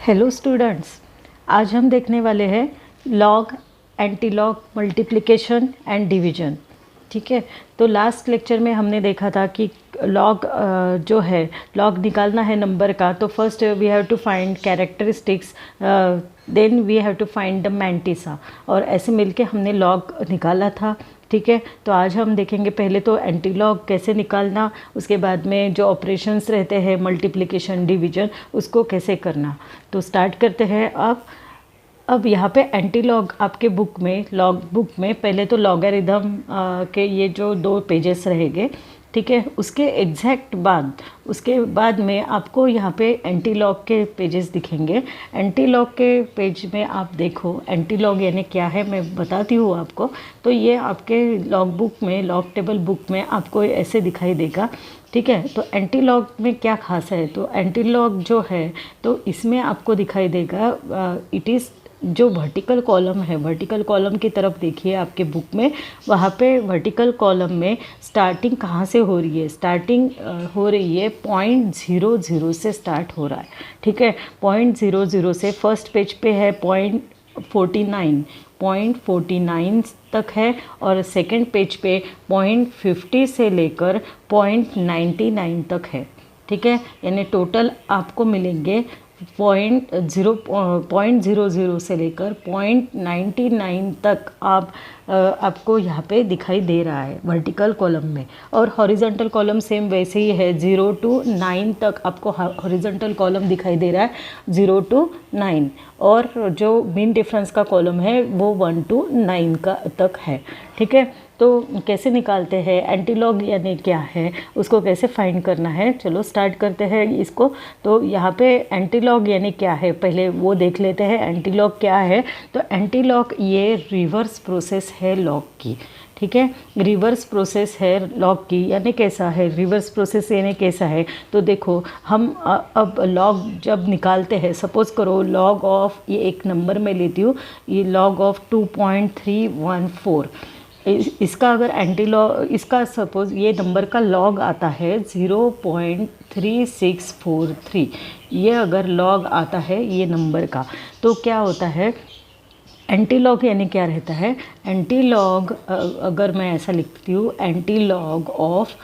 Hello students, आज हम देखने वाले हैं log, anti log, multiplication and division. ठीक है, तो लास्ट लेक्चर में हमने देखा था कि लॉग जो है, लॉग निकालना है नंबर का, तो first we have to find characteristics, then we have to find the mantissa, और ऐसे मिलके हमने लॉग निकाला था। ठीक है, तो आज हम देखेंगे पहले तो एंटी लॉग कैसे निकालना, उसके बाद में जो ऑपरेशंस रहते हैं मल्टीप्लिकेशन डिवीजन उसको कैसे करना। तो स्टार्ट करते हैं। अब यहाँ पे एंटी लॉग आपके बुक में, लॉग बुक में पहले तो लॉगरिथम के ये जो 2 पेजेस रहेंगे, ठीक है, उसके बाद में आपको यहाँ पे एंटी लॉग के पेजेस दिखेंगे। एंटी लॉग के पेज में आप देखो एंटी लॉग यानी क्या है, मैं बताती हूँ आपको। तो ये आपके लॉग बुक में, लॉग टेबल बुक में आपको ऐसे दिखाई देगा। ठीक है, तो एंटी लॉग में क्या खास है, तो एंटी लॉग जो है तो इसमें आपको दिखाई देगा इट इज़ जो वर्टिकल कॉलम है, वर्टिकल कॉलम की तरफ देखिए आपके बुक में, वहाँ पे वर्टिकल कॉलम में स्टार्टिंग कहाँ से हो रही है, स्टार्टिंग हो रही है 0.00 से स्टार्ट हो रहा है। ठीक है, 0.00 से फर्स्ट पेज पे है 0.49 तक है, और सेकंड पेज पे 0.50 से लेकर 0.99 तक है। ठीक है, यानी टोटल आपको मिलेंगे 0.00 से लेकर 0.99 तक आपको यहाँ पे दिखाई दे रहा है वर्टिकल कॉलम में। और हॉरिजॉन्टल कॉलम सेम वैसे ही है, 0 to 9 तक आपको हॉरिजॉन्टल कॉलम दिखाई दे रहा है, 0 to 9। और जो मीन डिफरेंस का कॉलम है वो 1 to 9 का तक है। ठीक है, तो कैसे निकालते हैं एंटी लॉग यानी क्या है, उसको कैसे फाइंड करना है, चलो स्टार्ट करते हैं इसको। तो यहाँ पे एंटी लॉग यानी क्या है पहले वो देख लेते हैं। एंटी लॉग क्या है, तो एंटी लॉग ये रिवर्स प्रोसेस है लॉग की। ठीक है, रिवर्स प्रोसेस है लॉग की, यानी कैसा है रिवर्स प्रोसेस, यानी कैसा है, तो देखो हम अब लॉग जब निकालते हैं, सपोज़ करो लॉग ऑफ, ये एक नंबर मैं लेती हूँ, ये लॉग ऑफ 2.314, इसका अगर एंटी लॉग, इसका सपोज ये नंबर का लॉग आता है 0.3643, ये अगर लॉग आता है ये नंबर का, तो क्या होता है एंटी लॉग यानी क्या रहता है। एंटी लॉग अगर मैं ऐसा लिखती हूँ, एंटी लॉग ऑफ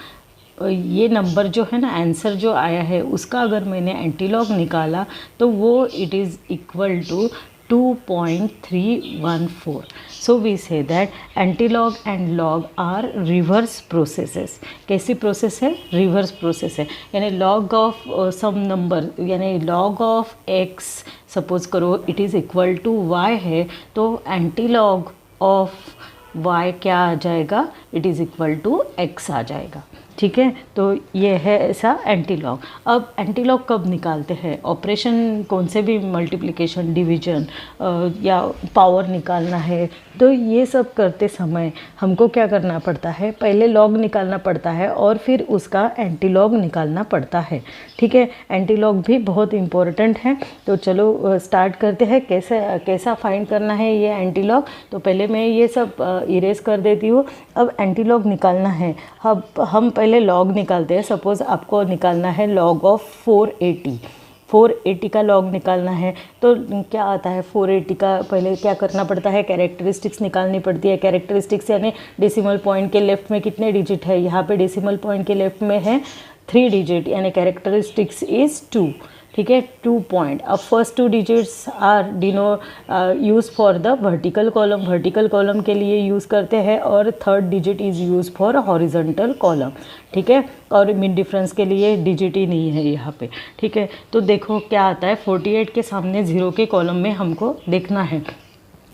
ये नंबर जो है ना, आंसर जो आया है उसका अगर मैंने एंटी लॉग निकाला तो वो it is equal to 2.314। So we say that antilog and log are reverse processes. कैसी प्रोसेस है, रिवर्स प्रोसेस है, यानी log of some number, यानी log of x सपोज करो it is equal to y है, तो एंटीलॉग ऑफ y क्या आ जाएगा, it is equal to x आ जाएगा। ठीक है, तो ये है ऐसा एंटीलॉग। अब एंटीलॉग कब निकालते हैं, ऑपरेशन कौन से भी मल्टीप्लिकेशन, डिवीजन या पावर निकालना है, तो ये सब करते समय हमको क्या करना पड़ता है, पहले लॉग निकालना पड़ता है और फिर उसका एंटीलॉग निकालना पड़ता है। ठीक है, एंटीलॉग भी बहुत इम्पोर्टेंट है। तो चलो स्टार्ट करते हैं कैसा फाइंड करना है ये एंटीलॉग। तो पहले मैं ये सब इरेज कर देती हूँ। अब एंटीलॉग निकालना है, अब हम पहले लॉग निकालते हैं। सपोज़ आपको निकालना है लॉग ऑफ 480 का लॉग निकालना है, तो क्या आता है 480 का, पहले क्या करना पड़ता है, कैरेक्टरिस्टिक्स निकालनी पड़ती है। कैरेक्टरिस्टिक्स यानी डेसिमल पॉइंट के लेफ्ट में कितने डिजिट है, यहाँ पे डेसिमल पॉइंट के लेफ्ट में है 3 डिजिट, यानी कैरेक्टरिस्टिक्स इज़ 2। ठीक है, 2 पॉइंट। अब first 2 digits are use for the vertical column, vertical column के लिए यूज़ करते हैं, और third digit is use for horizontal column. ठीक है, और मिड डिफरेंस के लिए डिजिट ही नहीं है यहाँ पे। ठीक है, तो देखो क्या आता है, 48 के सामने 0 के कॉलम में हमको देखना है।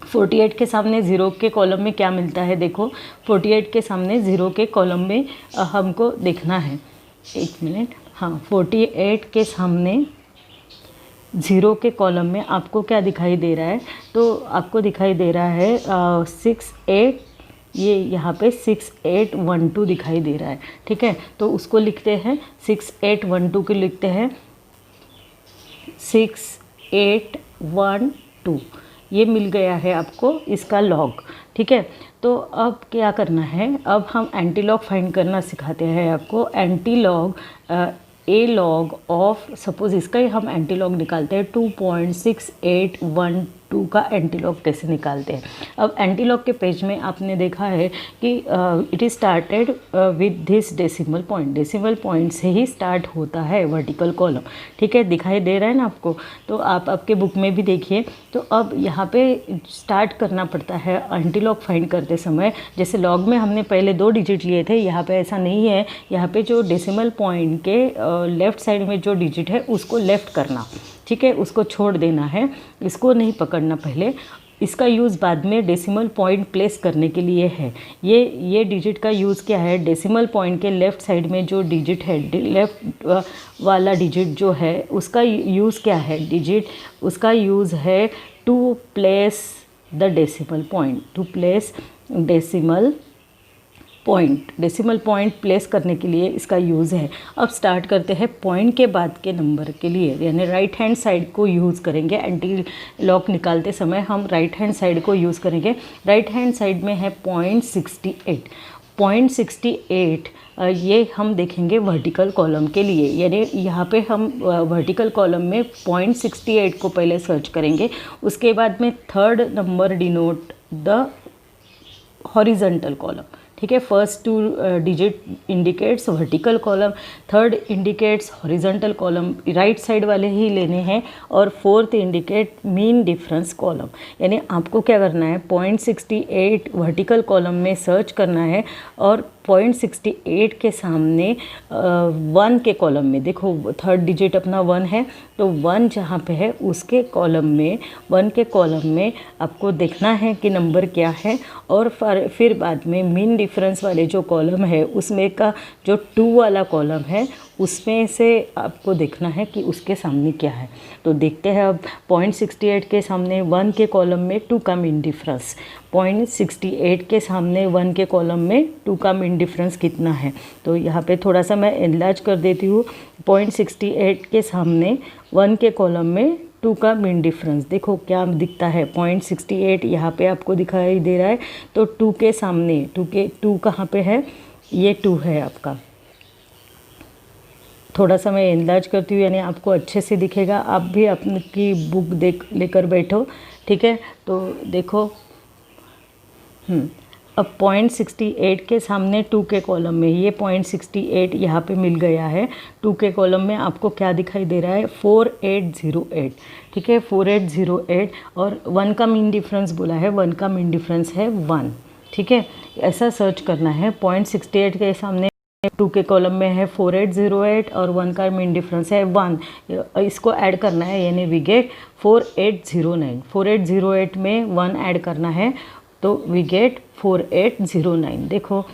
48 के सामने 0 के कॉलम में क्या मिलता है, देखो 48 के सामने 0 के कॉलम में हमको देखना है, एक मिनट, हाँ 48 के सामने 0 के कॉलम में आपको क्या दिखाई दे रहा है, तो आपको दिखाई दे रहा है 68, ये यहाँ पे 6812 दिखाई दे रहा है। ठीक है, तो उसको लिखते हैं 6812 को लिखते हैं 6812, ये मिल गया है आपको इसका लॉग। ठीक है, तो अब क्या करना है, अब हम एंटीलॉग फाइंड करना सिखाते हैं आपको। Antilog a log of, suppose इसका ही हम एंटी लॉग निकालते हैं, 2.6812 का एंटी लॉग कैसे निकालते हैं। अब एंटी लॉग के पेज में आपने देखा है कि it is started with this decimal point, decimal point से ही स्टार्ट होता है वर्टिकल कॉलम, ठीक है, दिखाई दे रहा है ना आपको। तो आप आपके बुक में भी देखिए। तो अब यहाँ पे स्टार्ट करना पड़ता है एंटी लॉग फाइंड करते समय। जैसे लॉग में हमने पहले 2 डिजिट लिए थे, यहाँ पे ऐसा नहीं है। यहाँ पे जो डेसिमल पॉइंट के लेफ़्ट साइड में जो डिजिट है उसको लेफ़्ट करना, ठीक है, उसको छोड़ देना है, इसको नहीं पकड़ना पहले। इसका यूज़ बाद में डेसिमल पॉइंट प्लेस करने के लिए है। ये डिजिट का यूज़ क्या है, डेसिमल पॉइंट के लेफ़्ट साइड में जो डिजिट है, लेफ़्ट वाला डिजिट जो है उसका यूज़ क्या है, डिजिट उसका यूज़ है to place the decimal point, to place decimal point place करने के लिए इसका यूज़ है। अब स्टार्ट करते हैं पॉइंट के बाद के नंबर के लिए, यानी राइट हैंड साइड को यूज़ करेंगे। एंटी लॉग निकालते समय हम राइट हैंड साइड को यूज़ करेंगे। राइट हैंड साइड में है 0.68 ये हम देखेंगे वर्टिकल कॉलम के लिए, यानी यहाँ पे हम वर्टिकल कॉलम में 0.68 को पहले सर्च करेंगे। उसके बाद में third number denote the horizontal column, ठीक है। First 2 digit indicates vertical column, third indicates horizontal column, right side वाले ही लेने हैं, और fourth indicate mean difference column. यानी आपको क्या करना है, 0.68 वर्टिकल कॉलम में सर्च करना है, और 0.68 के सामने 1 के कॉलम में, देखो थर्ड डिजिट अपना 1 है, तो 1 जहाँ पे है उसके कॉलम में, 1 के कॉलम में आपको देखना है कि नंबर क्या है। और फिर बाद में मीन डिफरेंस वाले जो कॉलम है उसमें का जो 2 वाला कॉलम है उसमें से आपको देखना है कि उसके सामने क्या है। तो देखते हैं अब 0.68 के सामने 1 के कॉलम में 2 का मीन डिफरेंस, 0.68 के सामने 1 के कॉलम में 2 का मीन डिफरेंस कितना है। तो यहाँ पे थोड़ा सा मैं एनलार्ज कर देती हूँ। 0.68 के सामने 1 के कॉलम में 2 का मीन डिफरेंस, देखो क्या दिखता है, 0.68 यहाँ पे आपको दिखाई दे रहा है। तो 2 के सामने 2 कहाँ पे है, ये 2 है आपका। थोड़ा सा मैं एनलार्ज करती हूँ, यानी आपको अच्छे से दिखेगा। आप भी अपनी बुक लेकर बैठो, ठीक है। तो देखो अब 0.68 के सामने 2 के कॉलम में ये 0.68 यहाँ पे मिल गया है। 2 के कॉलम में आपको क्या दिखाई दे रहा है, 4808, ठीक है, 4808। और 1 का मीन डिफरेंस बोला है, 1 का मीन डिफरेंस है 1, ठीक है। ऐसा सर्च करना है। 0.68 के सामने 2 के कॉलम में है 4808 और 1 का मीन डिफरेंस है 1, इसको ऐड करना है, यानी वी गेट 4809। 4808 में 1 ऐड करना है तो वी गेट 4809। देखो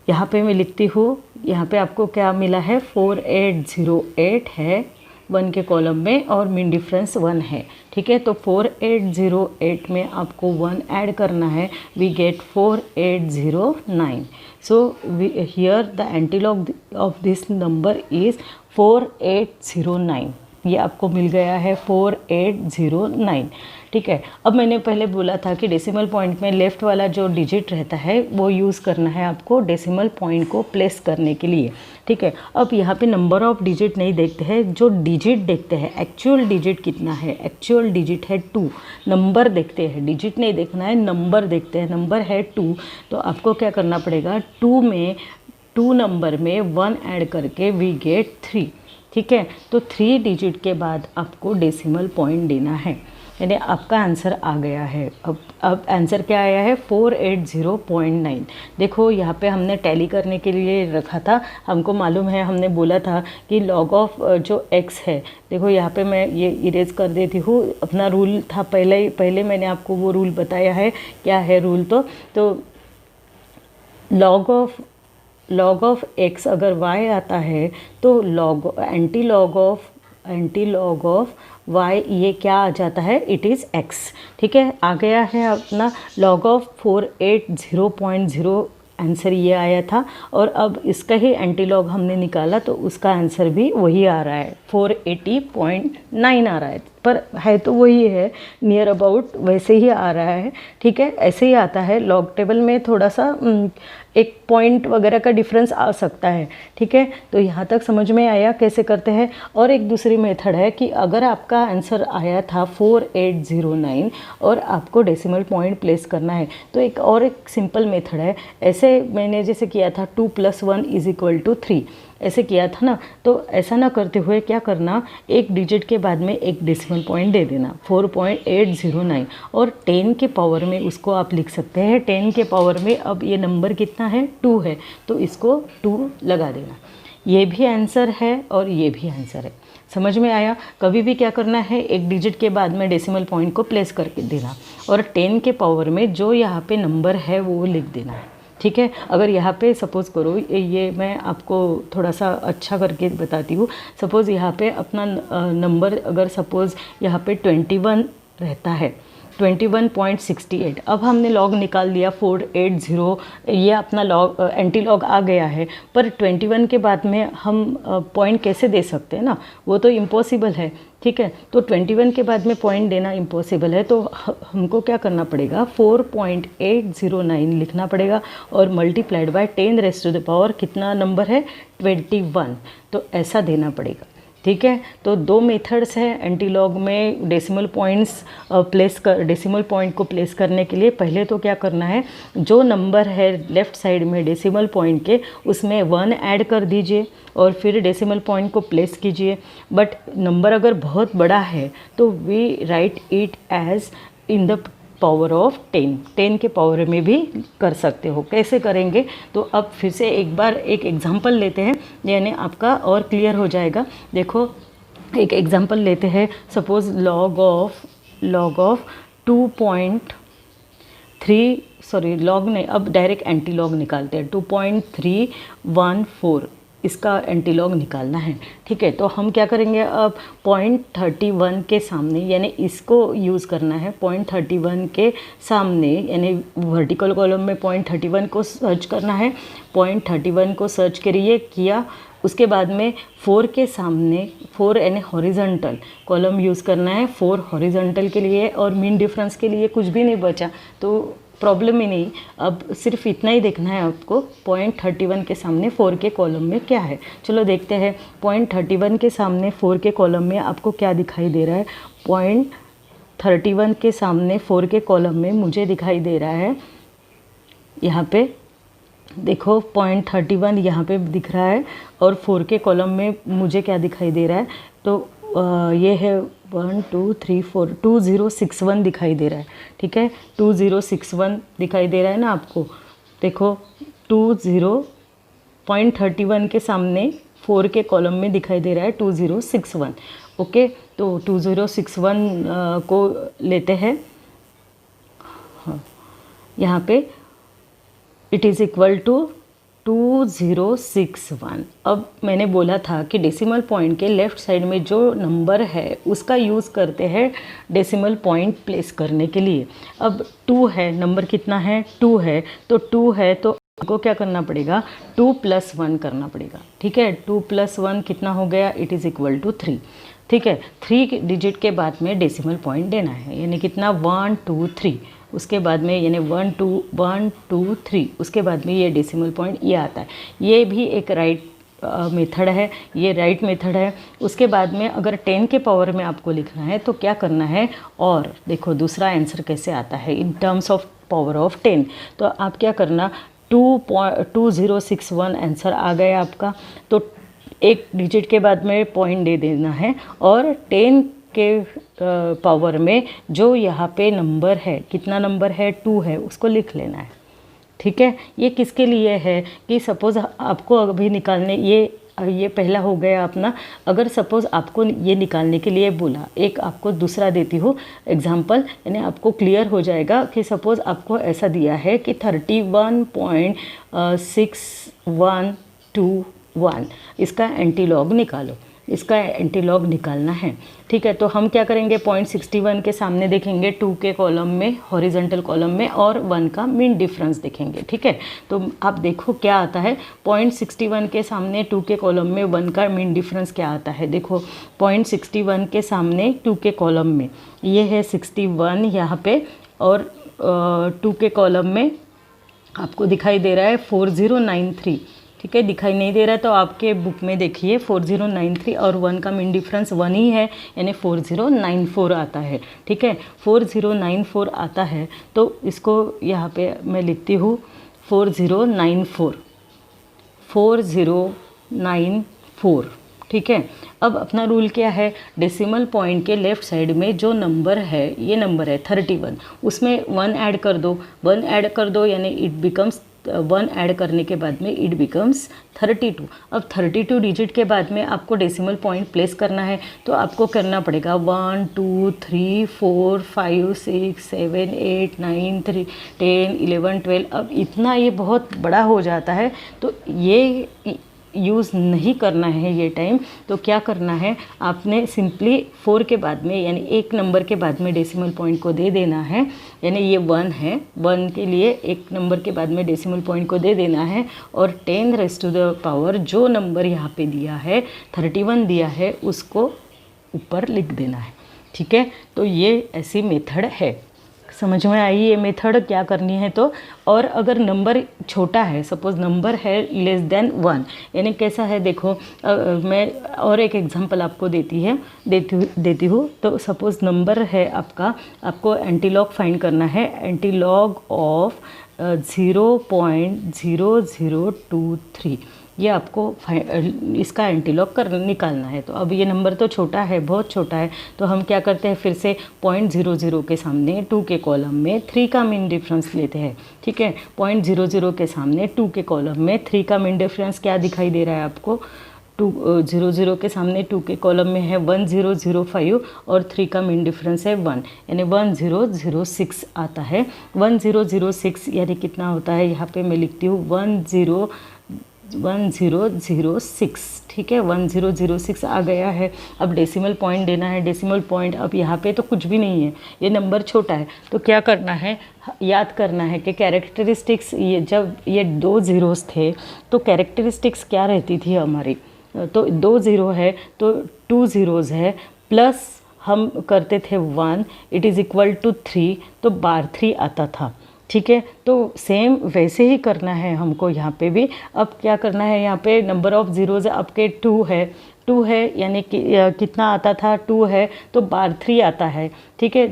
यहाँ पे मैं लिखती हूँ, यहाँ पे आपको क्या मिला है, 4808 है 1 के कॉलम में और मीन डिफरेंस 1 है, ठीक है। तो 4808 में आपको 1 ऐड करना है, we get 4809। So here the antilog of this number is 4809। ये आपको मिल गया है 4809, ठीक है। अब मैंने पहले बोला था कि डेसिमल पॉइंट में लेफ़्ट वाला जो डिजिट रहता है वो यूज़ करना है आपको डेसिमल पॉइंट को प्लेस करने के लिए, ठीक है। अब यहाँ पे नंबर ऑफ़ डिजिट नहीं देखते हैं, जो डिजिट देखते हैं, एक्चुअल डिजिट कितना है, एक्चुअल डिजिट है 2। नंबर देखते हैं, डिजिट नहीं देखना है, नंबर देखते हैं, नंबर है 2। तो आपको क्या करना पड़ेगा, 2 नंबर में 1 ऐड करके वी गेट 3, ठीक है। तो 3 डिजिट के बाद आपको डेसिमल पॉइंट देना है, यानी आपका आंसर आ गया है। अब आंसर क्या आया है, 480.9। देखो यहाँ पे हमने टैली करने के लिए रखा था, हमको मालूम है, हमने बोला था कि लॉग ऑफ जो x है, देखो यहाँ पे मैं ये इरेज कर देती हूँ। अपना रूल था पहले मैंने आपको वो रूल बताया है, क्या है रूल, तो लॉग ऑफ x अगर y आता है तो एंटी लॉग ऑफ y ये क्या आ जाता है, इट इज़ x, ठीक है। आ गया है अपना लॉग ऑफ 480.0, आंसर ये आया था। और अब इसका ही एंटी लॉग हमने निकाला तो उसका आंसर भी वही आ रहा है, 480.9 आ रहा है। पर है तो वही है, नियर अबाउट वैसे ही आ रहा है। ठीक है, ऐसे ही आता है। लॉग टेबल में थोड़ा सा एक पॉइंट वगैरह का डिफरेंस आ सकता है। ठीक है, तो यहाँ तक समझ में आया कैसे करते हैं। और एक दूसरी मेथड है कि अगर आपका आंसर आया था 4809 और आपको डेसिमल पॉइंट प्लेस करना है, तो एक सिंपल मेथड है। ऐसे मैंने जैसे किया था 2 + 1 = 3, ऐसे किया था ना। तो ऐसा ना करते हुए क्या करना, एक डिजिट के बाद में एक डेसिमल पॉइंट दे देना 4809, और 10 के पावर में उसको आप लिख सकते हैं। 10 के पावर में अब ये नंबर कितना है, 2 है, तो इसको 2 लगा देना। ये भी आंसर है और ये भी आंसर है। समझ में आया। कभी भी क्या करना है, एक डिजिट के बाद में डेसिमल पॉइंट को प्लेस करके देना, और 10 के पावर में जो यहाँ पे नंबर है वो लिख देना है। ठीक है, अगर यहाँ पे सपोज़ करो, ये मैं आपको थोड़ा सा अच्छा करके बताती हूँ। सपोज़ यहाँ पे अपना नंबर अगर सपोज़ यहाँ पे 21 रहता है, 21.68। अब हमने लॉग निकाल लिया 480, ये अपना लॉग एंटी लॉग आ गया है। पर 21 के बाद में हम पॉइंट कैसे दे सकते हैं ना, वो तो इम्पॉसिबल है। ठीक है, तो 21 के बाद में पॉइंट देना इम्पॉसिबल है, तो हमको क्या करना पड़ेगा, 4.809 लिखना पड़ेगा, और मल्टीप्लाइड बाय 10⁻⁴ कितना नंबर है, 21। तो ऐसा देना पड़ेगा। ठीक है, तो 2 मेथड्स हैं एंटीलॉग में डेसिमल पॉइंट को प्लेस करने के लिए। पहले तो क्या करना है, जो नंबर है लेफ़्ट साइड में डेसिमल पॉइंट के, उसमें 1 ऐड कर दीजिए और फिर डेसिमल पॉइंट को प्लेस कीजिए। बट नंबर अगर बहुत बड़ा है तो we write it as in the power of 10 के पावर में भी कर सकते हो। कैसे करेंगे, तो अब फिर से एक बार एक एग्जांपल लेते हैं, यानी आपका और क्लियर हो जाएगा। देखो, एक एग्जांपल लेते हैं। Suppose log of 2.3, sorry log नहीं, अब डायरेक्ट एंटी लॉग निकालते हैं। 2.314 इसका एंटीलॉग निकालना है। ठीक है, तो हम क्या करेंगे, अब 0.31 के सामने, यानी इसको यूज़ करना है। 0.31 के सामने, यानी वर्टिकल कॉलम में 0.31 को सर्च करना है। 0.31 को सर्च करिए, किया। उसके बाद में 4 के सामने 4 यानी हॉरिजॉन्टल कॉलम यूज़ करना है। 4 हॉरिजॉन्टल के लिए और मीन डिफरेंस के लिए कुछ भी नहीं बचा, तो प्रॉब्लम ही नहीं। अब सिर्फ इतना ही देखना है आपको, 0.31 के सामने 4 के कॉलम में क्या है। चलो देखते हैं, 0.31 के सामने 4 के कॉलम में आपको क्या दिखाई दे रहा है। 0.31 के सामने 4 के कॉलम में मुझे दिखाई दे रहा है, यहाँ पे देखो 0.31 यहाँ पे दिख रहा है, और 4 के कॉलम में मुझे क्या दिखाई दे रहा है, तो ये है 1 2 3 4 2061 दिखाई दे रहा है। ठीक है, 2061 दिखाई दे रहा है ना आपको। देखो 0.31 के सामने 4 के कॉलम में दिखाई दे रहा है 2061। ओके, तो 2061 को लेते हैं। हाँ, यहाँ पे इट इज़ इक्वल टू 2061। अब मैंने बोला था कि डेसिमल पॉइंट के लेफ़्ट साइड में जो नंबर है उसका यूज़ करते हैं डेसिमल पॉइंट प्लेस करने के लिए। अब 2 है, नंबर कितना है, 2 है, तो 2 है तो आपको क्या करना पड़ेगा, 2 + 1 करना पड़ेगा। ठीक है, 2 + 1 कितना हो गया, इट इज़ इक्वल टू 3। ठीक है, 3 डिजिट के बाद में डेसिमल पॉइंट देना है, यानी कितना, 1 2 3। उसके बाद में यानी 1 2 3, उसके बाद में ये डेसिमल पॉइंट ये आता है। ये भी एक राइट मेथड है, ये राइट मेथड है। उसके बाद में अगर 10 के पावर में आपको लिखना है तो क्या करना है, और देखो दूसरा आंसर कैसे आता है in terms of power of 10। तो आप क्या करना, 2061 आंसर आ गया आपका, तो एक डिजिट के बाद में पॉइंट दे देना है, और 10 के पावर में जो यहाँ पे नंबर है, कितना नंबर है, 2 है, उसको लिख लेना है। ठीक है, ये किसके लिए है कि सपोज़ आपको अभी निकालने, ये पहला हो गया अपना। अगर सपोज़ आपको ये निकालने के लिए बोला, एक आपको दूसरा देती हूँ एग्जांपल, यानी आपको क्लियर हो जाएगा कि सपोज़ आपको ऐसा दिया है कि 31.6121 इसका एंटीलॉग निकालो। इसका एंटीलॉग निकालना है। ठीक है, तो हम क्या करेंगे, 0.61 के सामने देखेंगे 2 के कॉलम में, हॉरिजॉन्टल कॉलम में, और 1 का मीन डिफरेंस देखेंगे। ठीक है, तो आप देखो क्या आता है, 0.61 के सामने 2 के कॉलम में 1 का मीन डिफरेंस क्या आता है। देखो 0.61 के सामने 2 के कॉलम में ये है 61 यहाँ पे, और 2 के कॉलम में आपको दिखाई दे रहा है 4093। ठीक है, दिखाई नहीं दे रहा तो आपके बुक में देखिए 4093, और 1 का मीन डिफरेंस 1 ही है, यानी 4094 आता है। ठीक है, 4094 आता है, तो इसको यहाँ पे मैं लिखती हूँ 4094, 4094। ठीक है, अब अपना रूल क्या है, डेसिमल पॉइंट के लेफ़्ट साइड में जो नंबर है, ये नंबर है 31, उसमें 1 ऐड कर दो, 1 ऐड कर दो, यानी इट बिकम्स 1 ऐड करने के बाद में इट बिकम्स 32। अब 32 डिजिट के बाद में आपको डेसिमल पॉइंट प्लेस करना है, तो आपको करना पड़ेगा 1 2 3 4 5 6 7 8 9 3 10 11 12। अब इतना ये बहुत बड़ा हो जाता है, तो ये यूज़ नहीं करना है ये टाइम। तो क्या करना है, आपने सिंपली 4 के बाद में, यानी एक नंबर के बाद में डेसिमल पॉइंट को दे देना है, यानी ये 1 है, 1 के लिए एक नंबर के बाद में डेसिमल पॉइंट को दे देना है, और 10 रेज़ टू द पावर जो नंबर यहाँ पे दिया है 31 दिया है, उसको ऊपर लिख देना है। ठीक है, तो ये ऐसी मेथड है। समझ में आई ये मेथड क्या करनी है तो। और अगर नंबर छोटा है, सपोज़ नंबर है लेस देन 1, यानी कैसा है देखो, मैं और एक एग्जांपल आपको देती हूँ। तो सपोज़ नंबर है आपका, आपको एंटीलॉग फाइंड करना है, एंटीलॉग ऑफ 0.0023, ये आपको इसका एंटीलॉग निकालना है। तो अब ये नंबर तो छोटा है, बहुत छोटा है, तो हम क्या करते हैं, फिर से 0.00 के सामने 2 के कॉलम में 3 का मीन डिफरेंस लेते हैं। ठीक है, 0.00 के सामने 2 के कॉलम में 3 का मीन डिफरेंस क्या दिखाई दे रहा है आपको, 200 के सामने 2 के कॉलम में है 1005, और 3 का मीन डिफरेंस है 1, यानी 1006 आता है। 1006 यानी कितना होता है, यहाँ पे मैं लिखती हूँ 1006। ठीक है, 1006 आ गया है। अब डेसिमल पॉइंट देना है, डेसिमल पॉइंट अब यहाँ पे तो कुछ भी नहीं है, ये नंबर छोटा है, तो क्या करना है, याद करना है कि कैरेक्टरिस्टिक्स, ये जब ये 2 ज़ीरोज़ थे तो कैरेक्टरिस्टिक्स क्या रहती थी हमारी, तो 2 ज़ीरो है तो 2 ज़ीरोज़ है, प्लस हम करते थे 1, इट इज़ इक्वल टू 3, तो बार 3 आता था। ठीक है, तो सेम वैसे ही करना है हमको यहाँ पे भी। अब क्या करना है, यहाँ पे नंबर ऑफ़ ज़ीरोज़ आपके 2 है, यानी कि कितना आता था, 2 है, तो बार 3 आता है। ठीक है,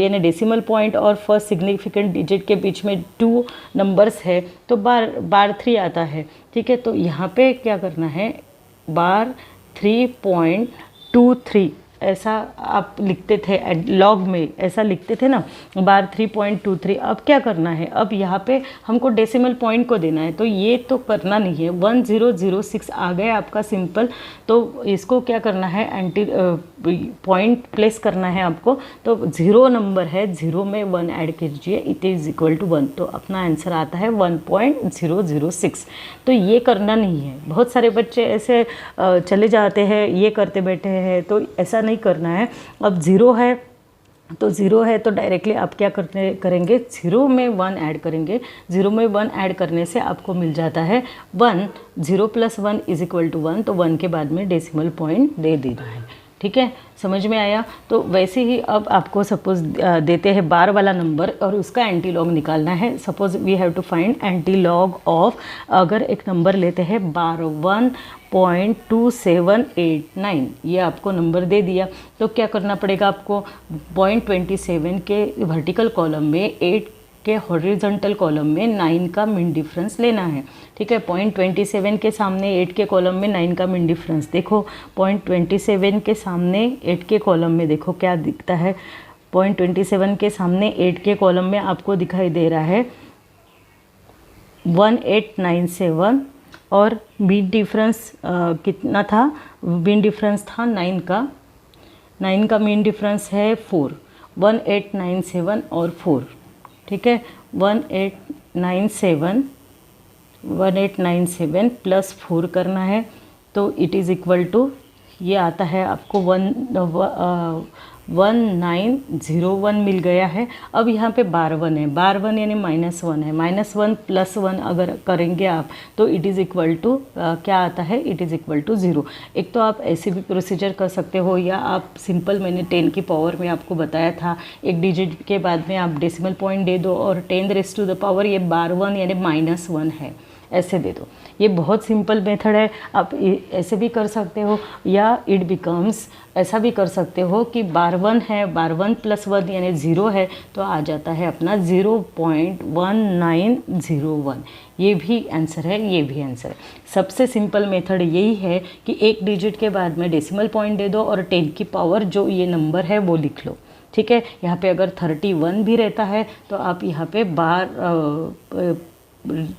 यानी डेसिमल पॉइंट और फर्स्ट सिग्निफिकेंट डिजिट के बीच में 2 नंबर्स है, तो बार 3 आता है। ठीक है, तो यहाँ पे क्या करना है, बार 3.23 ऐसा आप लिखते थे, लॉग में ऐसा लिखते थे ना, बार 3.23। अब क्या करना है, अब यहाँ पे हमको डेसिमल पॉइंट को देना है, तो ये तो करना नहीं है, 1006 आ गया आपका सिंपल। तो इसको क्या करना है, पॉइंट प्लेस करना है आपको, तो 0 नंबर है, 0 में 1 ऐड कीजिए, इट इज़ इक्वल टू 1, तो अपना आंसर आता है 1.006। तो ये करना नहीं है, बहुत सारे बच्चे ऐसे चले जाते हैं, ये करते बैठे हैं, तो ऐसा नहीं करना है। अब 0 है तो डायरेक्टली आप क्या करेंगे, 0 में 1 ऐड करेंगे, 0 में 1 ऐड करने से आपको मिल जाता है 1, 0 + 1 इज़ इक्वल टू 1, तो 1 के बाद में डेसिमल पॉइंट दे देना है। ठीक है, समझ में आया। तो वैसे ही अब आपको सपोज़ देते हैं बार वाला नंबर और उसका एंटीलॉग निकालना है। Suppose we have to find antilog of, अगर एक नंबर लेते हैं बार 1.2789, ये आपको नंबर दे दिया, तो क्या करना पड़ेगा आपको, 0.27 के वर्टिकल कॉलम में 8 के हॉरिजॉन्टल कॉलम में 9 का मीन डिफरेंस लेना है। ठीक है, 0.27 के सामने 8 के कॉलम में 9 का मीन डिफरेंस देखो, 0.27 के सामने 8 के कॉलम में देखो क्या दिखता है, 0.27 के सामने 8 के कॉलम में आपको दिखाई दे रहा है 1897, और मीन डिफरेंस कितना था, मीन डिफरेंस था 9 का मीन डिफरेंस है 4, 1897 और 4। ठीक है, 1897 प्लस 4 करना है, तो इट इज़ इक्वल टू ये आता है आपको 1901 मिल गया है। अब यहाँ पे बार वन है, बार वन यानी -1 है, -1 + 1 अगर करेंगे आप तो इट इज़ इक्वल टू क्या आता है, इट इज़ इक्वल टू 0। एक तो आप ऐसे भी प्रोसीजर कर सकते हो, या आप सिंपल, मैंने 10 की पावर में आपको बताया था, एक डिजिट के बाद में आप डेसिमल पॉइंट दे दो और 10⁻⁻, ये बार वन यानी -1 है, ऐसे दे दो। ये बहुत सिंपल मेथड है, आप ऐसे भी कर सकते हो, या इट बिकम्स ऐसा भी कर सकते हो कि बार वन है, बार वन + 1 यानी 0 है, तो आ जाता है अपना 0.1901। ये भी आंसर है, ये भी आंसर है। सबसे सिंपल मेथड यही है कि एक डिजिट के बाद में डेसिमल पॉइंट दे दो और 10 की पावर जो ये नंबर है वो लिख लो। ठीक है, यहाँ पे अगर 31 भी रहता है तो आप यहाँ पे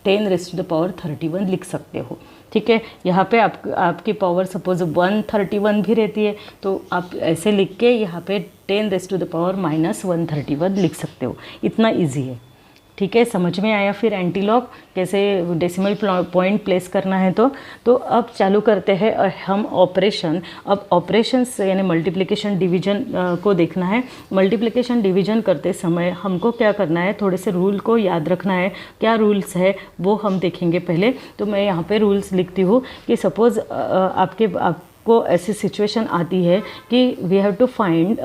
10⁻31 लिख सकते हो। ठीक है, यहाँ पे आपकी पावर सपोज 131 भी रहती है तो आप ऐसे लिख के यहाँ पे 10⁻⁻131 लिख सकते हो। इतना इजी है। ठीक है, समझ में आया फिर एंटीलॉग कैसे डेसिमल पॉइंट प्लेस करना है। तो अब चालू करते हैं हम ऑपरेशन। अब ऑपरेशंस यानी मल्टीप्लिकेशन डिवीजन को देखना है। मल्टीप्लिकेशन डिवीजन करते समय हमको क्या करना है, थोड़े से रूल को याद रखना है। क्या रूल्स है वो हम देखेंगे पहले। तो मैं यहाँ पे रूल्स लिखती हूँ कि सपोज़ आपको ऐसी सिचुएशन आती है कि we have to find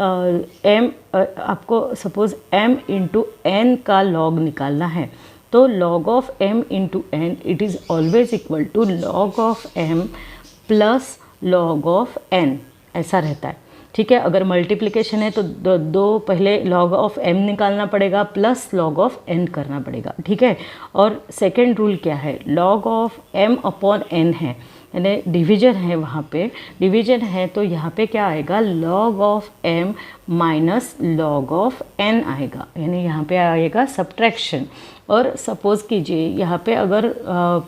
m, आपको सपोज m × n का लॉग निकालना है। तो log of m × n it is always equal to log of m plus log of n, ऐसा रहता है। ठीक है, अगर मल्टीप्लिकेशन है तो दो पहले log ऑफ m निकालना पड़ेगा प्लस log ऑफ n करना पड़ेगा। ठीक है, और सेकेंड रूल क्या है, log ऑफ m/n है, यानी डिवीजन है, वहाँ पे डिवीजन है तो यहाँ पे क्या आएगा, log of m minus log of n आएगा, यानी यहाँ पे आएगा सब्ट्रैक्शन। और सपोज़ कीजिए यहाँ पे अगर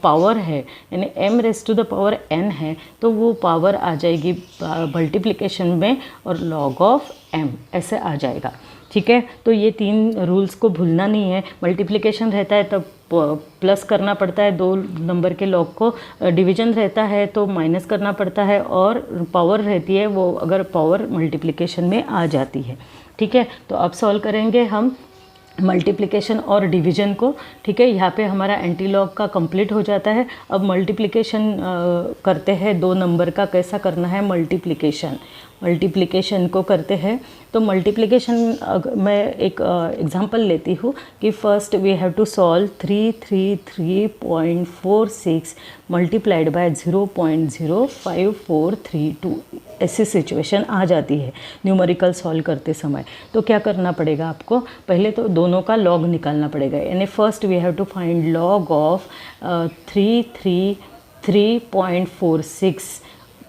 पावर है यानी m⁻n है तो वो पावर आ जाएगी मल्टीप्लिकेशन में और log ऑफ m ऐसे आ जाएगा। ठीक है, तो ये 3 रूल्स को भूलना नहीं है। मल्टीप्लिकेशन रहता है तब प्लस करना पड़ता है 2 नंबर के लॉग को, डिवीजन रहता है तो माइनस करना पड़ता है, और पावर रहती है वो अगर पावर मल्टीप्लिकेशन में आ जाती है। ठीक है, तो अब सॉल्व करेंगे हम मल्टीप्लिकेशन और डिवीजन को। ठीक है, यहाँ पे हमारा एंटीलॉग का कंप्लीट हो जाता है। अब मल्टीप्लिकेशन करते हैं 2 नंबर का। कैसा करना है मल्टीप्लिकेशन को करते हैं। तो मल्टीप्लिकेशन मैं एक एग्जांपल लेती हूँ कि first we have to solve 333.46 multiplied by 0.05432। ऐसी सिचुएशन आ जाती है न्यूमेरिकल सॉल्व करते समय। तो क्या करना पड़ेगा आपको, पहले तो दोनों का लॉग निकालना पड़ेगा। यानी first we have to find log of 333.46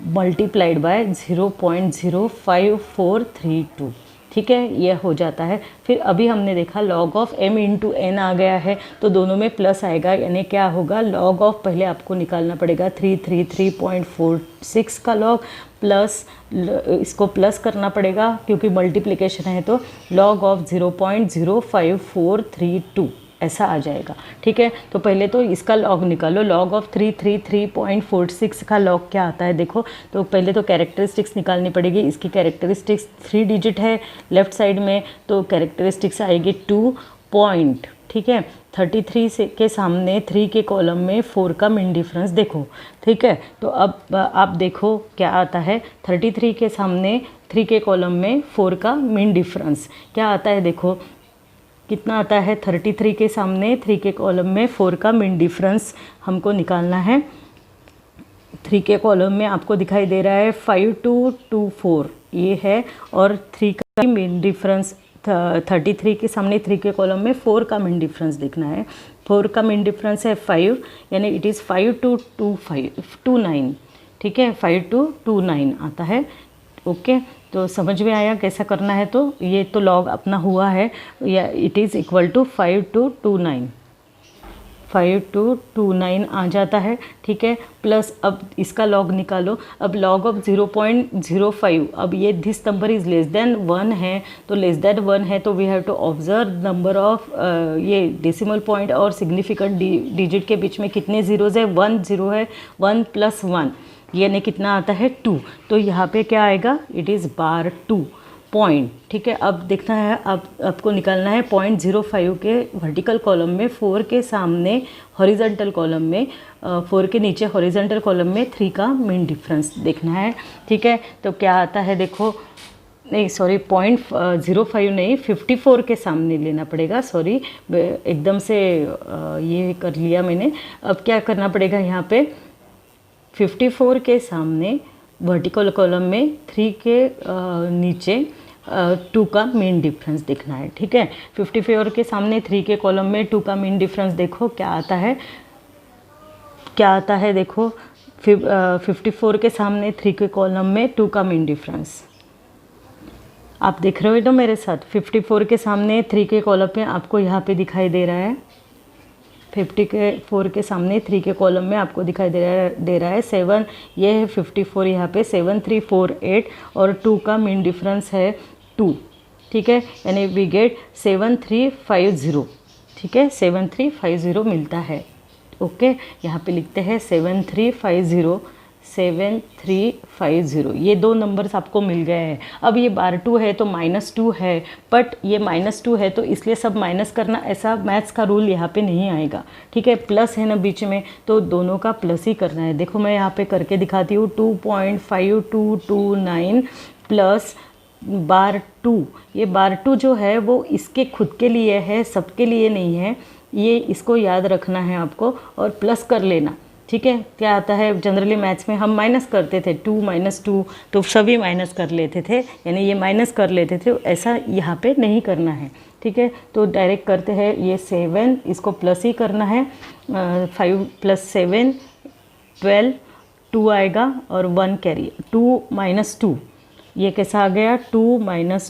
multiplied by 0.05432। ठीक है, यह हो जाता है। फिर अभी हमने देखा log ऑफ m × n आ गया है तो दोनों में प्लस आएगा, यानी क्या होगा, log ऑफ पहले आपको निकालना पड़ेगा 333.46 का लॉग प्लस इसको प्लस करना पड़ेगा क्योंकि मल्टीप्लिकेशन है तो log ऑफ 0.05432 ऐसा आ जाएगा। ठीक है, तो पहले तो इसका लॉग निकालो। log ऑफ 333.46 का लॉग क्या आता है देखो। तो पहले तो कैरेक्टरिस्टिक्स निकालनी पड़ेगी। इसकी कैरेक्टरिस्टिक्स 3 डिजिट है लेफ़्ट साइड में, तो कैरेक्टरिस्टिक्स आएगी 2 पॉइंट। ठीक है, 33 के सामने 3 के कॉलम में 4 का मिन डिफरेंस देखो। ठीक है, तो अब आप देखो क्या आता है, 33 के सामने 3 के कॉलम में 4 का मिन डिफरेंस क्या आता है देखो, कितना आता है। 33 के सामने 3 के कॉलम में 4 का मिन डिफरेंस हमको निकालना है। 3 के कॉलम में आपको दिखाई दे रहा है 5224 ये है, और 3 का मिन डिफरेंस 33 के सामने 3 के कॉलम में 4 का मिन डिफरेंस देखना है। 4 का मिन डिफरेंस है 5, यानी इट इज़ 5229। ठीक है, 5229 आता है। ओके, तो समझ में आया कैसा करना है। तो ये तो लॉग अपना हुआ है, या इट इज़ इक्वल टू 5229 आ जाता है। ठीक है, प्लस अब इसका लॉग निकालो। अब लॉग ऑफ 0.05, अब ये this number is less than 1 है, तो लेस देन 1 है तो we have to observe number of ये डेसिमल पॉइंट और सिग्निफिकेंट डिजिट के बीच में कितने ज़ीरोज़ है, 1 ज़ीरो है, 1 + 1। यानी कितना आता है 2, तो यहाँ पे क्या आएगा, इट इज़ बार 2 पॉइंट। ठीक है, अब देखना है, अब आपको निकालना है 0.05 के वर्टिकल कॉलम में 4 के सामने हॉरिजॉन्टल कॉलम में 4 के नीचे हॉरिजॉन्टल कॉलम में 3 का मीन डिफरेंस देखना है। ठीक है, तो क्या आता है देखो, नहीं सॉरी 0.05 नहीं 54 के सामने लेना पड़ेगा, सॉरी एकदम से ये कर लिया मैंने। अब क्या करना पड़ेगा, यहाँ पे 54 के सामने वर्टिकल कॉलम में 3 के नीचे 2 का मीन डिफरेंस देखना है। ठीक है, 54 के सामने 3 के कॉलम में 2 का मीन डिफरेंस देखो क्या आता है, क्या आता है देखो 54 के सामने 3 के कॉलम में 2 का मीन डिफरेंस आप देख रहे हो तो मेरे साथ 54 के सामने 3 के कॉलम में आपको यहाँ पे दिखाई दे रहा है, 54 के सामने 3 के कॉलम में आपको दिखाई दे रहा है 7, ये है 54 यहाँ पे 7 3 4 8 और 2 का मीन डिफरेंस है 2। ठीक है, यानी वी गेट 7350। ठीक है, 7350 मिलता है। ओके, यहाँ पे लिखते हैं 7350, 7350, ये 2 नंबर्स आपको मिल गए हैं। अब ये बार 2 है तो -2 है, बट ये -2 है तो इसलिए सब माइनस करना, ऐसा मैथ्स का रूल यहाँ पे नहीं आएगा। ठीक है, प्लस है ना बीच में, तो दोनों का प्लस ही करना है। देखो मैं यहाँ पे करके दिखाती हूँ, 2.5229 प्लस बार 2, ये बार 2 जो है वो इसके खुद के लिए है, सबके लिए नहीं है, ये इसको याद रखना है आपको और प्लस कर लेना। ठीक है, क्या आता है जनरली मैथ्स में हम माइनस करते थे, 2 - 2 तो सभी माइनस कर लेते थे, यानी ये माइनस कर लेते थे, ऐसा यहाँ पे नहीं करना है। ठीक है, तो डायरेक्ट करते हैं, ये 7 इसको प्लस ही करना है, 5 + 7 12, 2 आएगा और 1 कैरी, 2 - 2 ये कैसा आ गया, 2 -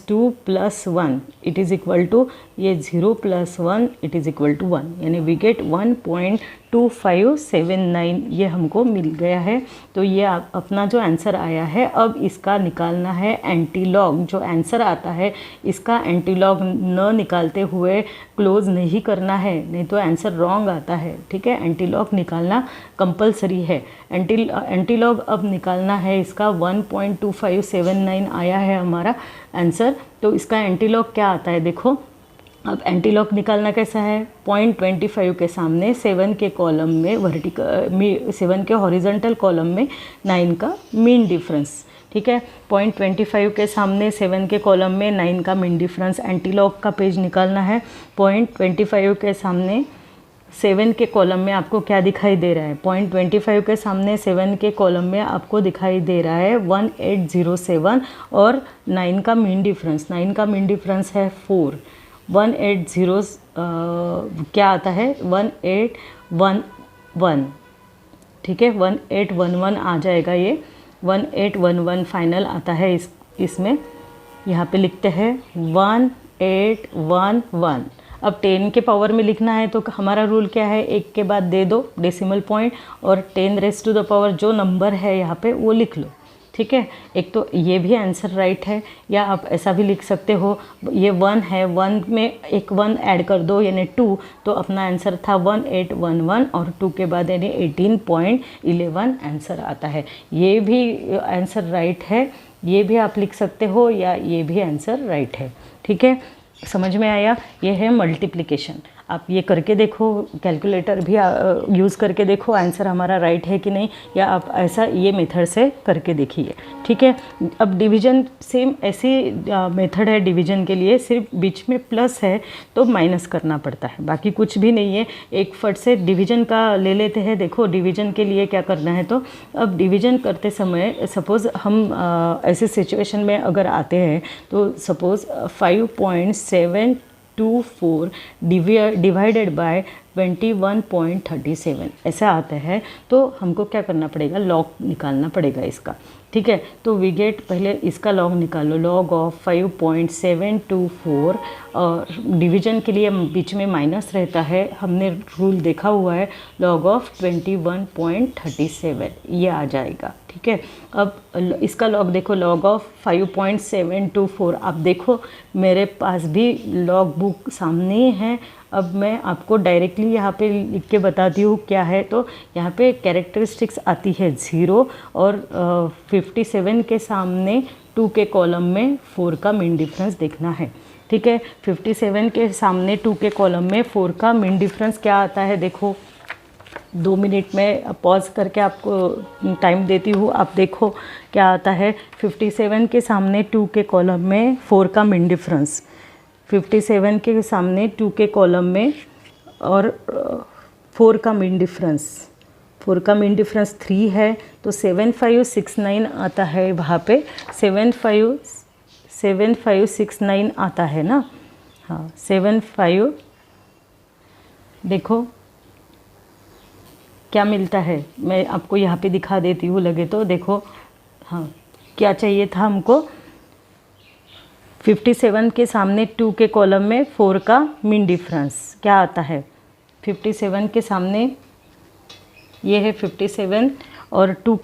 2 + 1 इट इज़ इक्वल टू, ये 0 + 1 इट इज़ इक्वल टू 1, यानी वी गेट 1.2579 ये हमको मिल गया है। तो ये अपना जो आंसर आया है, अब इसका निकालना है एंटीलॉग। जो आंसर आता है इसका एंटीलॉग न निकालते हुए क्लोज नहीं करना है, नहीं तो आंसर रॉन्ग आता है। ठीक है, एंटीलॉग निकालना कंपलसरी है। एंटीलॉग अब निकालना है इसका, 1.2579 आया है हमारा आंसर। तो इसका एंटीलॉग क्या आता है देखो, अब एंटीलॉग निकालना कैसा है, 0.25 के सामने 7 के कॉलम में 7 के हॉरिजॉन्टल कॉलम में 9 का मीन डिफरेंस। ठीक है, 0.25 के सामने 7 के कॉलम में 9 का मीन डिफरेंस, एंटीलॉग का पेज निकालना है। 0.25 के सामने 7 के कॉलम में आपको क्या दिखाई दे रहा है, 0.25 के सामने 7 के कॉलम में आपको दिखाई दे रहा है 1807 और 9 का मीन डिफरेंस, 9 का मीन डिफरेंस है 4, 180 क्या आता है 1811। ठीक है, 1811 आ जाएगा, ये 1811 फाइनल आता है इसमें। यहाँ पे लिखते हैं 1811। अब 10 के पावर में लिखना है तो हमारा रूल क्या है, 1 के बाद दे दो डेसिमल पॉइंट और 10⁻⁴ जो नंबर है यहाँ पे वो लिख लो। ठीक है, एक तो ये भी आंसर राइट है, या आप ऐसा भी लिख सकते हो, ये 1 है, 1 में एक 1 ऐड कर दो यानी 2, तो अपना आंसर था 1811 और 2 के बाद यानी 18.11 आंसर आता है। ये भी आंसर राइट है, ये भी आप लिख सकते हो, या ये भी आंसर राइट है। ठीक है, समझ में आया, ये है मल्टीप्लिकेशन। आप ये करके देखो, कैलकुलेटर भी यूज़ करके देखो आंसर हमारा राइट है कि नहीं, या आप ऐसा ये मेथड से करके देखिए। ठीक है, अब डिवीज़न सेम ऐसी मेथड है डिवीज़न के लिए, सिर्फ बीच में प्लस है तो माइनस करना पड़ता है, बाकी कुछ भी नहीं है। एक फट से डिवीज़न का ले लेते हैं। देखो डिवीज़न के लिए क्या करना है, तो अब डिवीज़न करते समय सपोज़ हम ऐसे सिचुएशन में अगर आते हैं तो सपोज़ 5.724 डिवाइडेड बाय 21.37 ऐसा आता है, तो हमको क्या करना पड़ेगा, लॉग निकालना पड़ेगा इसका। ठीक है, तो वी गेट, पहले इसका लॉग निकालो, लॉग ऑफ 5.724 और डिवीज़न के लिए बीच में माइनस रहता है, हमने रूल देखा हुआ है, लॉग ऑफ 21.37 ये आ जाएगा। ठीक है। अब इसका लॉग देखो, लॉग ऑफ 5.724। आप देखो मेरे पास भी लॉग बुक सामने ही है। अब मैं आपको डायरेक्टली यहाँ पे लिख के बताती हूँ क्या है। तो यहाँ पे कैरेक्टरिस्टिक्स आती है 0 और 57 के सामने 2 के कॉलम में 4 का मीन डिफरेंस देखना है। ठीक है, 57 के सामने 2 के कॉलम में 4 का मीन डिफरेंस क्या आता है, देखो 2 मिनट में पॉज करके आपको टाइम देती हूँ। आप देखो क्या आता है। 57 के सामने 2 के कॉलम में 4 का मीन डिफरेंस, 57 के सामने 2 के कॉलम में और 4 का मीन डिफरेंस, 4 का मीन डिफरेंस 3 है। तो 7569 आता है वहाँ पे, 7569 आता है ना। हाँ 75, देखो क्या मिलता है, मैं आपको यहाँ पे दिखा देती हूँ लगे तो। देखो हाँ क्या चाहिए था हमको, 57 के सामने 2 के कॉलम में 4 का मीन डिफरेंस क्या आता है। 57 के सामने ये है 57 और 2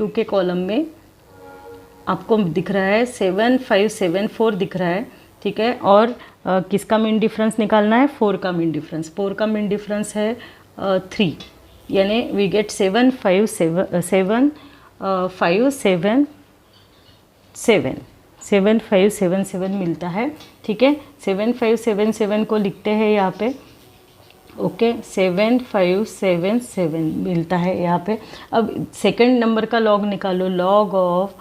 के कॉलम में आपको दिख रहा है 7574 दिख रहा है। ठीक है, और किसका मीन डिफरेंस निकालना है, 4 का मीन डिफरेंस। 4 का मीन डिफरेंस है 3, यानी वी गेट 7577 मिलता है। ठीक है, 7577 को लिखते हैं यहाँ पे। ओके 7577 मिलता है यहाँ पे। अब सेकंड नंबर का लॉग निकालो, लॉग ऑफ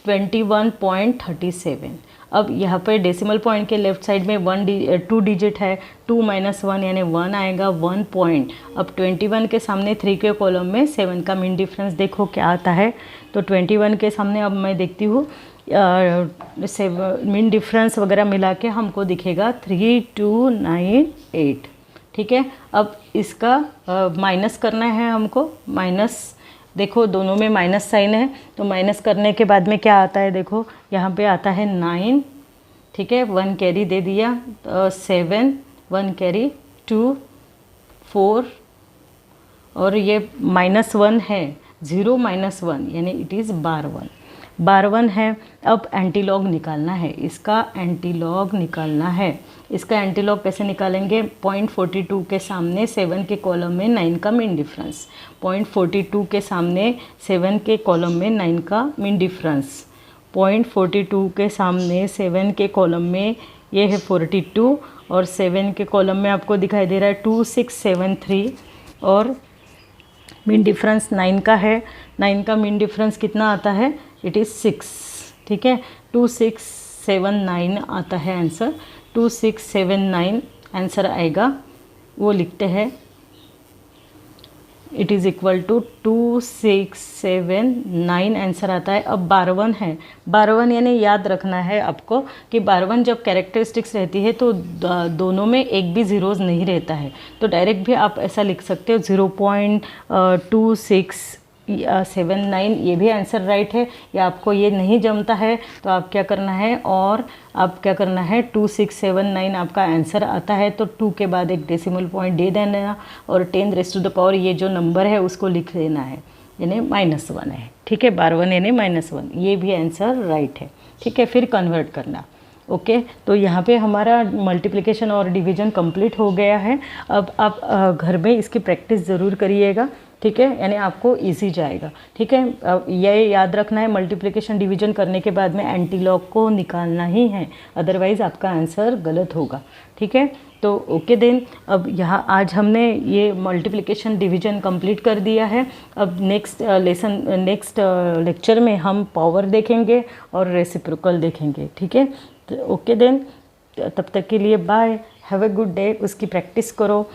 21.37। अब यहाँ पे डेसिमल पॉइंट के लेफ्ट साइड में 2 डिजिट है, 2 - 1 यानी 1 आएगा, 1 पॉइंट। अब 21 के सामने 3 के कॉलम में 7 का मीन डिफरेंस देखो क्या आता है। तो 21 के सामने अब मैं देखती हूँ मीन डिफरेंस वगैरह मिला के हमको दिखेगा 3298। ठीक है, अब इसका माइनस करना है हमको। माइनस देखो दोनों में माइनस साइन है, तो माइनस करने के बाद में क्या आता है, देखो यहाँ पे आता है 9। ठीक है, 1 कैरी दे दिया, 7, 1 कैरी 2, 4 और ये -1 है, 0 - 1 यानी इट इज़ 12 है। अब एंटीलॉग निकालना है, इसका एंटीलॉग निकालना है। इसका एंटीलॉग कैसे निकालेंगे, 0.42 के सामने 7 के कॉलम में 9 का मीन डिफरेंस, 0.42 के सामने 7 के कॉलम में 9 का मीन डिफरेंस, 0.42 के सामने 7 के कॉलम में ये है 42 और 7 के कॉलम में आपको दिखाई दे रहा है 2673 और मीन डिफरेंस 9 का है। 9 का मीन डिफरेंस कितना आता है, इट इज़ 6। ठीक है, 2679 आता है आंसर, 2679 आंसर आएगा, वो लिखते हैं it is equal to 2679 answer आता है। अब 12 है, 12 यानी याद रखना है आपको कि 12 जब कैरेक्टरिस्टिक्स रहती है तो दोनों में एक भी ज़ीरोज़ नहीं रहता है। तो डायरेक्ट भी आप ऐसा लिख सकते हो 0.2679, ये भी आंसर राइट है। या आपको ये नहीं जमता है तो आप क्या करना है, और आप क्या करना है 2679 आपका आंसर आता है तो 2 के बाद एक डेसिमल पॉइंट दे देना और 10⁻⁴ ये जो नंबर है उसको लिख लेना है, यानी -1 है। ठीक है, 12 यानी -1, ये भी आंसर राइट है। ठीक है, फिर कन्वर्ट करना। ओके तो यहाँ पे हमारा मल्टीप्लिकेशन और डिवीज़न कंप्लीट हो गया है। अब आप घर में इसकी प्रैक्टिस ज़रूर करिएगा। ठीक है, यानी आपको इजी जाएगा। ठीक है, ये याद रखना है मल्टीप्लिकेशन डिवीज़न करने के बाद में एंटीलॉग को निकालना ही है, अदरवाइज़ आपका आंसर गलत होगा। ठीक है, तो ओके देन, अब यहाँ आज हमने ये मल्टीप्लिकेशन डिवीज़न कंप्लीट कर दिया है। अब नेक्स्ट लेक्चर में हम पावर देखेंगे और रेसिप्रोकल देखेंगे। ठीक है, तो ओके देन, तब तक के लिए bye, have a good day. उसकी प्रैक्टिस करो।